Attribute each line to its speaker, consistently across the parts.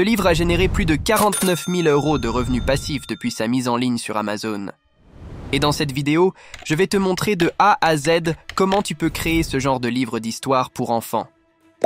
Speaker 1: Ce livre a généré plus de 49 000 € de revenus passifs depuis sa mise en ligne sur Amazon. Et dans cette vidéo, je vais te montrer de A à Z comment tu peux créer ce genre de livre d'histoire pour enfants.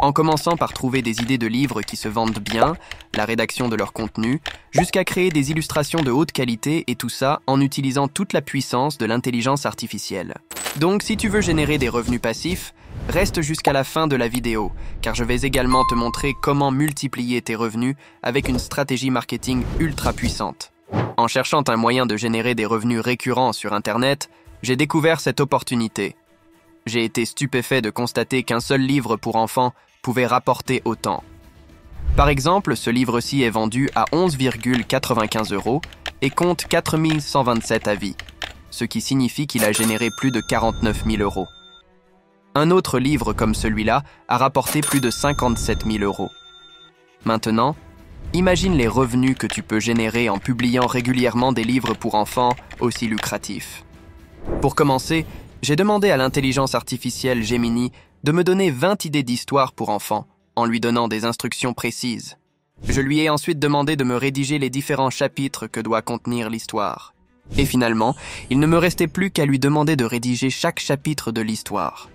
Speaker 1: En commençant par trouver des idées de livres qui se vendent bien, la rédaction de leur contenu, jusqu'à créer des illustrations de haute qualité et tout ça en utilisant toute la puissance de l'intelligence artificielle. Donc si tu veux générer des revenus passifs, reste jusqu'à la fin de la vidéo, car je vais également te montrer comment multiplier tes revenus avec une stratégie marketing ultra puissante. En cherchant un moyen de générer des revenus récurrents sur Internet, j'ai découvert cette opportunité. J'ai été stupéfait de constater qu'un seul livre pour enfants pouvait rapporter autant. Par exemple, ce livre-ci est vendu à 11,95 € et compte 4127 avis, ce qui signifie qu'il a généré plus de 49 000 €. Un autre livre comme celui-là a rapporté plus de 57 000 €. Maintenant, imagine les revenus que tu peux générer en publiant régulièrement des livres pour enfants aussi lucratifs. Pour commencer, j'ai demandé à l'intelligence artificielle Gemini de me donner 20 idées d'histoires pour enfants, en lui donnant des instructions précises. Je lui ai ensuite demandé de me rédiger les différents chapitres que doit contenir l'histoire. Et finalement, il ne me restait plus qu'à lui demander de rédiger chaque chapitre de l'histoire.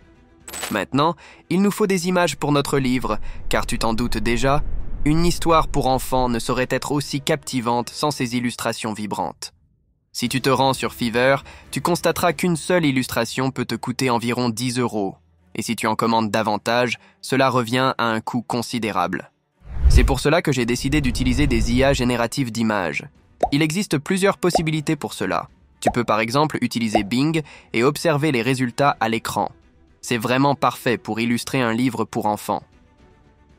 Speaker 1: Maintenant, il nous faut des images pour notre livre, car tu t'en doutes déjà, une histoire pour enfants ne saurait être aussi captivante sans ses illustrations vibrantes. Si tu te rends sur Fiverr, tu constateras qu'une seule illustration peut te coûter environ 10 €. Et si tu en commandes davantage, cela revient à un coût considérable. C'est pour cela que j'ai décidé d'utiliser des IA génératives d'images. Il existe plusieurs possibilités pour cela. Tu peux par exemple utiliser Bing et observer les résultats à l'écran. C'est vraiment parfait pour illustrer un livre pour enfants.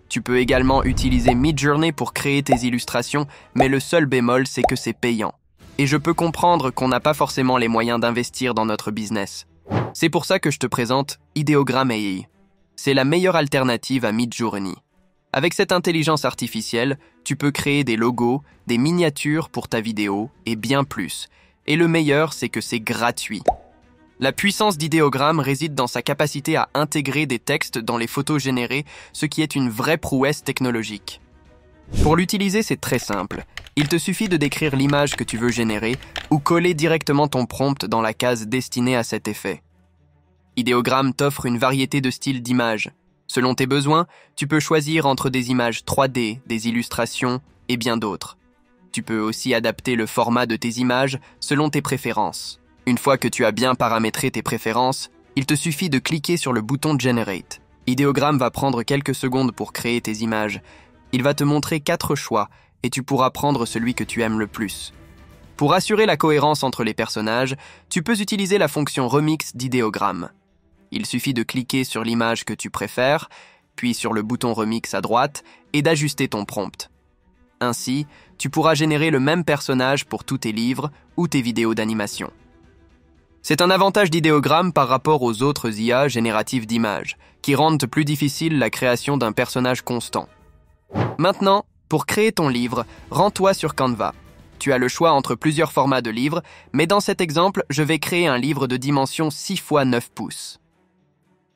Speaker 1: Tu peux également utiliser Midjourney pour créer tes illustrations, mais le seul bémol, c'est que c'est payant. Et je peux comprendre qu'on n'a pas forcément les moyens d'investir dans notre business. C'est pour ça que je te présente Ideogram AI. C'est la meilleure alternative à Midjourney. Avec cette intelligence artificielle, tu peux créer des logos, des miniatures pour ta vidéo et bien plus. Et le meilleur, c'est que c'est gratuit. La puissance d'Ideogram réside dans sa capacité à intégrer des textes dans les photos générées, ce qui est une vraie prouesse technologique. Pour l'utiliser, c'est très simple. Il te suffit de décrire l'image que tu veux générer ou coller directement ton prompt dans la case destinée à cet effet. Ideogram t'offre une variété de styles d'images. Selon tes besoins, tu peux choisir entre des images 3D, des illustrations et bien d'autres. Tu peux aussi adapter le format de tes images selon tes préférences. Une fois que tu as bien paramétré tes préférences, il te suffit de cliquer sur le bouton Generate. Ideogram va prendre quelques secondes pour créer tes images. Il va te montrer 4 choix et tu pourras prendre celui que tu aimes le plus. Pour assurer la cohérence entre les personnages, tu peux utiliser la fonction Remix d'Ideogram. Il suffit de cliquer sur l'image que tu préfères, puis sur le bouton Remix à droite et d'ajuster ton prompt. Ainsi, tu pourras générer le même personnage pour tous tes livres ou tes vidéos d'animation. C'est un avantage d'Ideogram par rapport aux autres IA génératives d'images, qui rendent plus difficile la création d'un personnage constant. Maintenant, pour créer ton livre, rends-toi sur Canva. Tu as le choix entre plusieurs formats de livres, mais dans cet exemple, je vais créer un livre de dimension 6 x 9 pouces.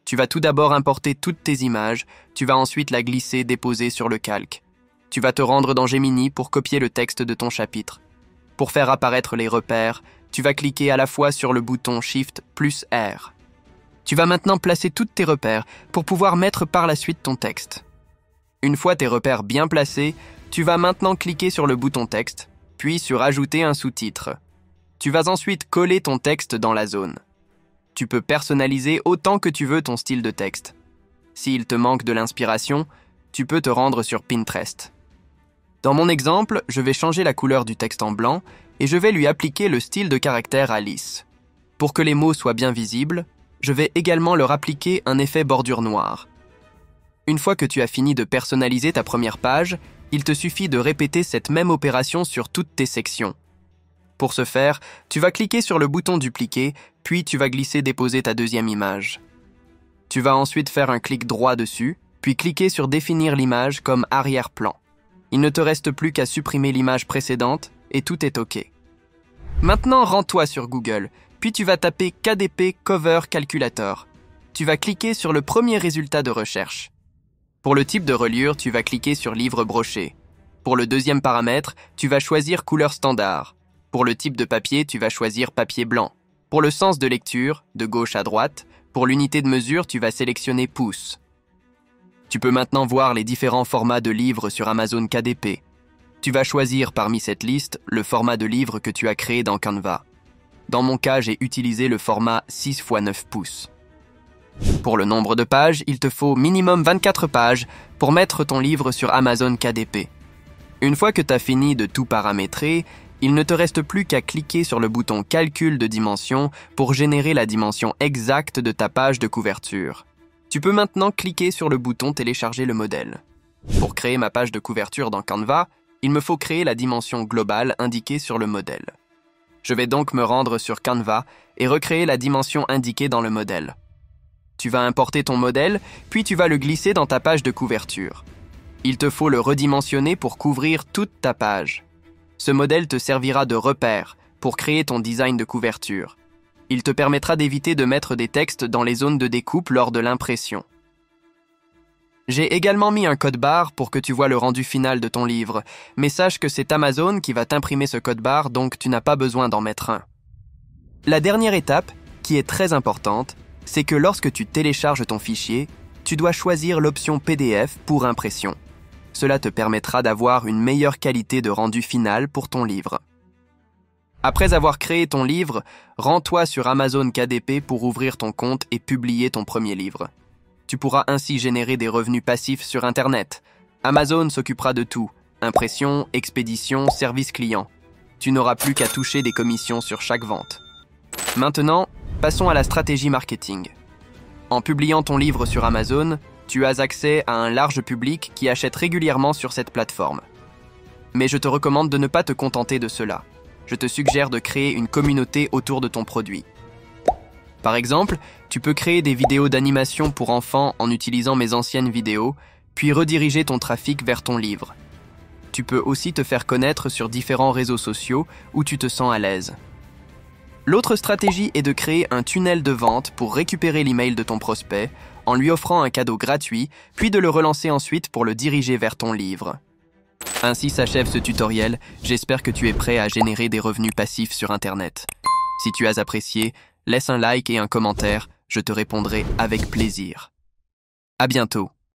Speaker 1: Tu vas tout d'abord importer toutes tes images, tu vas ensuite la glisser, déposer sur le calque. Tu vas te rendre dans Gemini pour copier le texte de ton chapitre. Pour faire apparaître les repères, tu vas cliquer à la fois sur le bouton Shift plus R. Tu vas maintenant placer tous tes repères pour pouvoir mettre par la suite ton texte. Une fois tes repères bien placés, tu vas maintenant cliquer sur le bouton texte, puis sur Ajouter un sous-titre. Tu vas ensuite coller ton texte dans la zone. Tu peux personnaliser autant que tu veux ton style de texte. S'il te manque de l'inspiration, tu peux te rendre sur Pinterest. Dans mon exemple, je vais changer la couleur du texte en blanc et je vais lui appliquer le style de caractère à lisse. Pour que les mots soient bien visibles, je vais également leur appliquer un effet bordure noire. Une fois que tu as fini de personnaliser ta première page, il te suffit de répéter cette même opération sur toutes tes sections. Pour ce faire, tu vas cliquer sur le bouton dupliquer, puis tu vas glisser déposer ta deuxième image. Tu vas ensuite faire un clic droit dessus, puis cliquer sur définir l'image comme arrière-plan. Il ne te reste plus qu'à supprimer l'image précédente et tout est OK. Maintenant, rends-toi sur Google, puis tu vas taper KDP Cover Calculator. Tu vas cliquer sur le premier résultat de recherche. Pour le type de reliure, tu vas cliquer sur Livre broché. Pour le deuxième paramètre, tu vas choisir couleur standard. Pour le type de papier, tu vas choisir papier blanc. Pour le sens de lecture, de gauche à droite, pour l'unité de mesure, tu vas sélectionner pouces. Tu peux maintenant voir les différents formats de livres sur Amazon KDP. Tu vas choisir parmi cette liste le format de livre que tu as créé dans Canva. Dans mon cas, j'ai utilisé le format 6 x 9 pouces. Pour le nombre de pages, il te faut minimum 24 pages pour mettre ton livre sur Amazon KDP. Une fois que tu as fini de tout paramétrer, il ne te reste plus qu'à cliquer sur le bouton « Calcul de dimension » pour générer la dimension exacte de ta page de couverture. Tu peux maintenant cliquer sur le bouton « Télécharger le modèle ». Pour créer ma page de couverture dans Canva, il me faut créer la dimension globale indiquée sur le modèle. Je vais donc me rendre sur Canva et recréer la dimension indiquée dans le modèle. Tu vas importer ton modèle, puis tu vas le glisser dans ta page de couverture. Il te faut le redimensionner pour couvrir toute ta page. Ce modèle te servira de repère pour créer ton design de couverture. Il te permettra d'éviter de mettre des textes dans les zones de découpe lors de l'impression. J'ai également mis un code barre pour que tu vois le rendu final de ton livre, mais sache que c'est Amazon qui va t'imprimer ce code barre, donc tu n'as pas besoin d'en mettre un. La dernière étape, qui est très importante, c'est que lorsque tu télécharges ton fichier, tu dois choisir l'option PDF pour impression. Cela te permettra d'avoir une meilleure qualité de rendu final pour ton livre. Après avoir créé ton livre, rends-toi sur Amazon KDP pour ouvrir ton compte et publier ton premier livre. Tu pourras ainsi générer des revenus passifs sur Internet. Amazon s'occupera de tout, impression, expédition, service client. Tu n'auras plus qu'à toucher des commissions sur chaque vente. Maintenant, passons à la stratégie marketing. En publiant ton livre sur Amazon, tu as accès à un large public qui achète régulièrement sur cette plateforme. Mais je te recommande de ne pas te contenter de cela. Je te suggère de créer une communauté autour de ton produit. Par exemple, tu peux créer des vidéos d'animation pour enfants en utilisant mes anciennes vidéos, puis rediriger ton trafic vers ton livre. Tu peux aussi te faire connaître sur différents réseaux sociaux où tu te sens à l'aise. L'autre stratégie est de créer un tunnel de vente pour récupérer l'email de ton prospect en lui offrant un cadeau gratuit, puis de le relancer ensuite pour le diriger vers ton livre. Ainsi s'achève ce tutoriel, j'espère que tu es prêt à générer des revenus passifs sur Internet. Si tu as apprécié, laisse un like et un commentaire, je te répondrai avec plaisir. À bientôt.